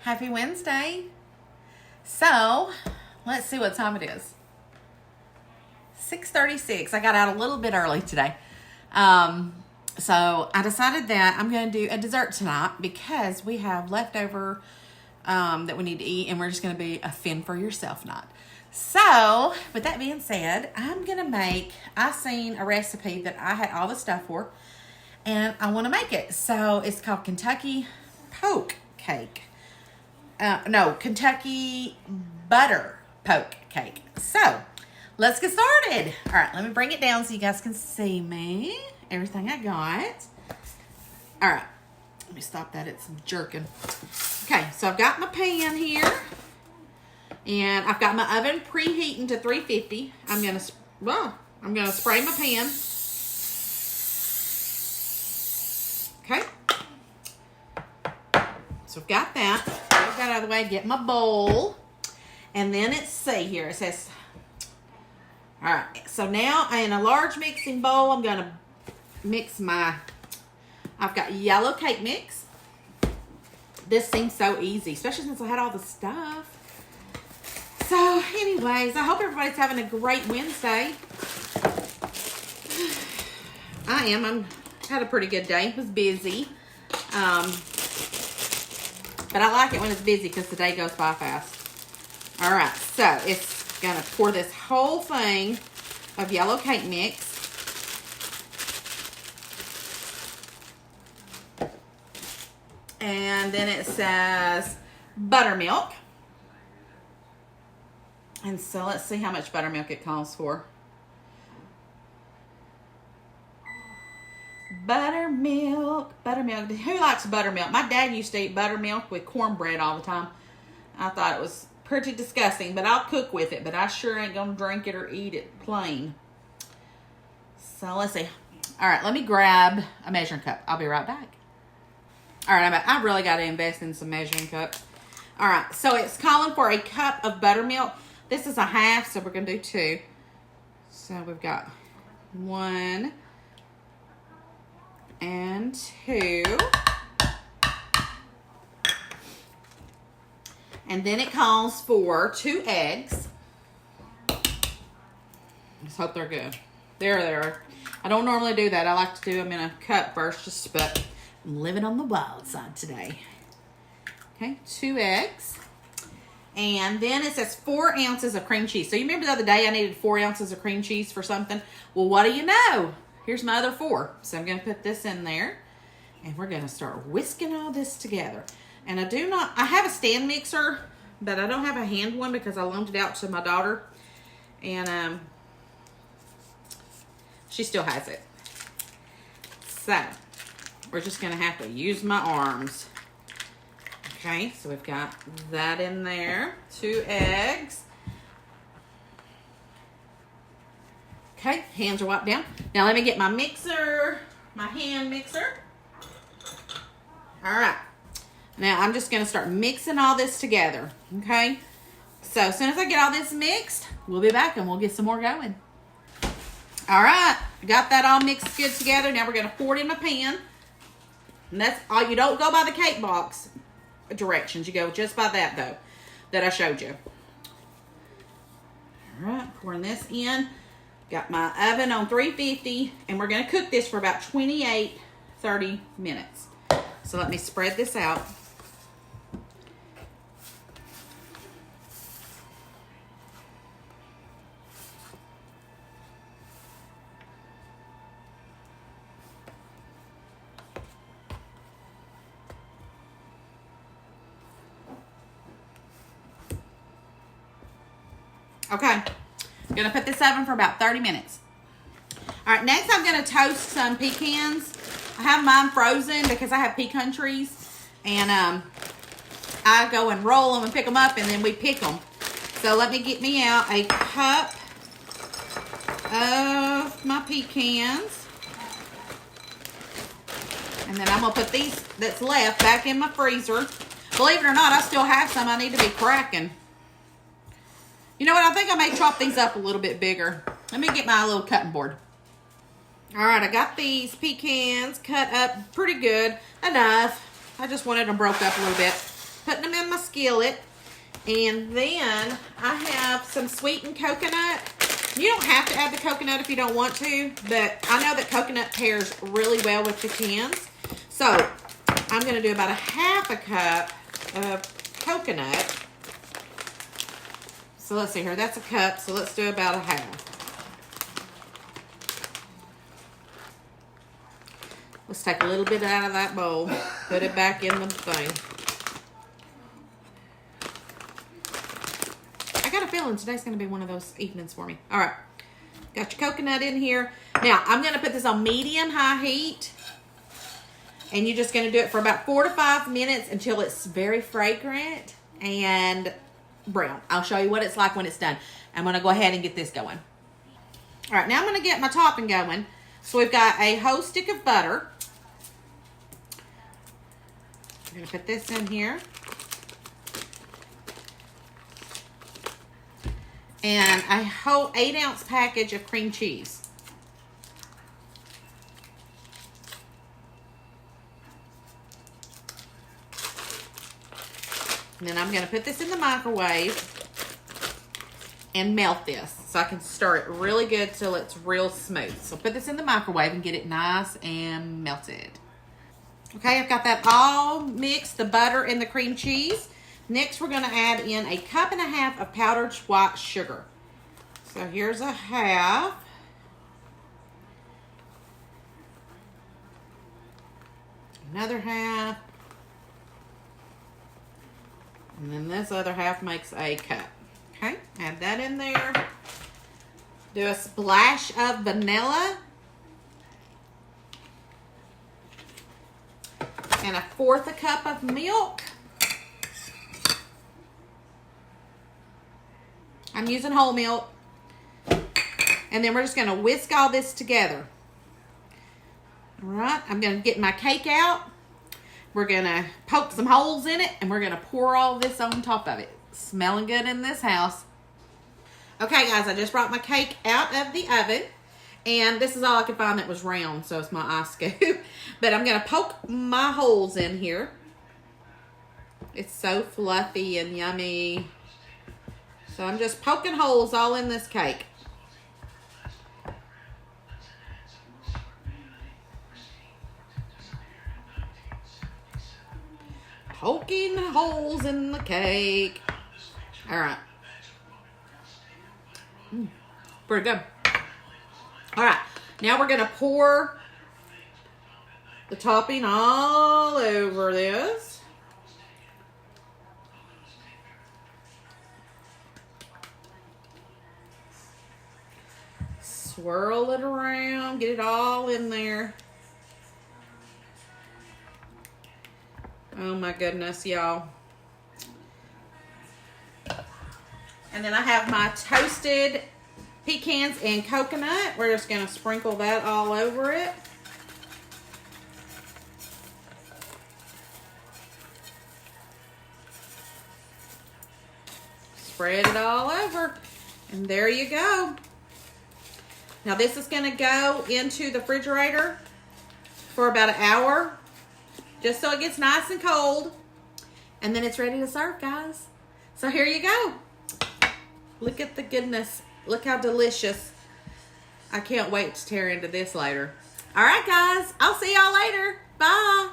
Happy Wednesday. So, let's see what time it is. 6:36. I got out a little bit early today. So I decided that I'm going to do a dessert tonight because we have leftover that we need to eat, and we're just going to be a fend for yourself night. So, with that being said, I'm going to make, I seen a recipe that I had all the stuff for, and I want to make it. So, it's called Kentucky Poke Cake. No, Kentucky Butter Poke Cake. So, let's get started. All right, let me bring it down so you guys can see me. Everything I got. All right, let me stop that. It's jerking. Okay, so I've got my pan here. And I've got my oven preheating to 350. I'm gonna spray my pan. Okay. So I've got that. I've got out of the way. Get my bowl. And then it says, all right. So now in a large mixing bowl, I'm gonna mix I've got yellow cake mix. This seems so easy, especially since I had all the stuff. So, anyways, I hope everybody's having a great Wednesday. I am. I had a pretty good day. It was busy. But I like it when it's busy because the day goes by fast. All right, so it's going to pour this whole thing of yellow cake mix. And then it says buttermilk. And so let's see how much buttermilk it calls for. Buttermilk. Who likes buttermilk? My dad used to eat buttermilk with cornbread all the time. I thought it was pretty disgusting, but I'll cook with it. But I sure ain't going to drink it or eat it plain. So let's see. All right, let me grab a measuring cup. I'll be right back. All right, I really got to invest in some measuring cups. All right, so it's calling for a cup of buttermilk. This is a half, so we're going to do 2. So we've got 1 and 2. And then it calls for 2 eggs. Let's hope they're good. There they are. I don't normally do that. I like to do them in a cup first, but I'm living on the wild side today. Okay, 2 eggs. And then it says 4 ounces of cream cheese. So you remember the other day I needed 4 ounces of cream cheese for something? Well, what do you know? Here's my other 4. So I'm going to put this in there. And we're going to start whisking all this together. And I have a stand mixer, but I don't have a hand one because I loaned it out to my daughter. And she still has it. So we're just going to have to use my arms. Okay, so we've got that in there. 2 eggs. Okay, hands are wiped down. Now let me get my mixer, my hand mixer. All right. Now I'm just going to start mixing all this together. Okay, so as soon as I get all this mixed, we'll be back and we'll get some more going. All right, got that all mixed good together. Now we're going to pour it in my pan. And that's all. You don't go by the cake box directions. You go just by that, though, that I showed you. All right, pouring this in. Got my oven on 350, and we're going to cook this for about 28-30 minutes. So let me spread this out. Okay, I'm going to put this oven for about 30 minutes. All right, next I'm going to toast some pecans. I have mine frozen because I have pecan trees. And I go and roll them and pick them up, and then we pick them. So let me get me out a cup of my pecans. And then I'm going to put these that's left back in my freezer. Believe it or not, I still have some I need to be cracking. You know what? I think I may chop these up a little bit bigger. Let me get my little cutting board. All right, I got these pecans cut up pretty good. Enough. I just wanted them broke up a little bit. putting them in my skillet. And then I have some sweetened coconut. You don't have to add the coconut if you don't want to, but I know that coconut pairs really well with pecans. So I'm going to do about a half a cup of coconut. So let's see here. That's a cup, so let's do about a half. Let's take a little bit out of that bowl, put it back in the thing. I got a feeling today's going to be one of those evenings for me. All right, got your coconut in here. Now, I'm going to put this on medium-high heat, and you're just going to do it for about 4 to 5 minutes until it's very fragrant and brown. I'll show you what it's like when it's done. I'm going to go ahead and get this going. All right, now I'm going to get my topping going. So we've got a whole stick of butter. I'm going to put this in here. And a whole 8-ounce package of cream cheese. And then I'm going to put this in the microwave and melt this so I can stir it really good till it's real smooth. So put this in the microwave and get it nice and melted. Okay, I've got that all mixed, the butter and the cream cheese. Next, we're going to add in a 1.5 cups of powdered white sugar. So here's a half. Another half. And then this other half makes a cup. Okay, add that in there. Do a splash of vanilla. And 1/4 cup of milk. I'm using whole milk. And then we're just going to whisk all this together. All right, I'm going to get my cake out. We're going to poke some holes in it, and we're going to pour all this on top of it. Smelling good in this house. Okay, guys, I just brought my cake out of the oven. And this is all I could find that was round, so it's my ice scoop. But I'm going to poke my holes in here. It's so fluffy and yummy. So I'm just poking holes all in this cake. Poking holes in the cake. All right. Pretty good. All right. Now we're going to pour the topping all over this. Swirl it around. Get it all in there. Oh my goodness, y'all. And then I have my toasted pecans and coconut. We're just going to sprinkle that all over it. Spread it all over. And there you go. Now this is going to go into the refrigerator for about an hour. Just so it gets nice and cold. And then it's ready to serve, guys. So here you go. Look at the goodness. Look how delicious. I can't wait to tear into this later. All right, guys. I'll see y'all later. Bye.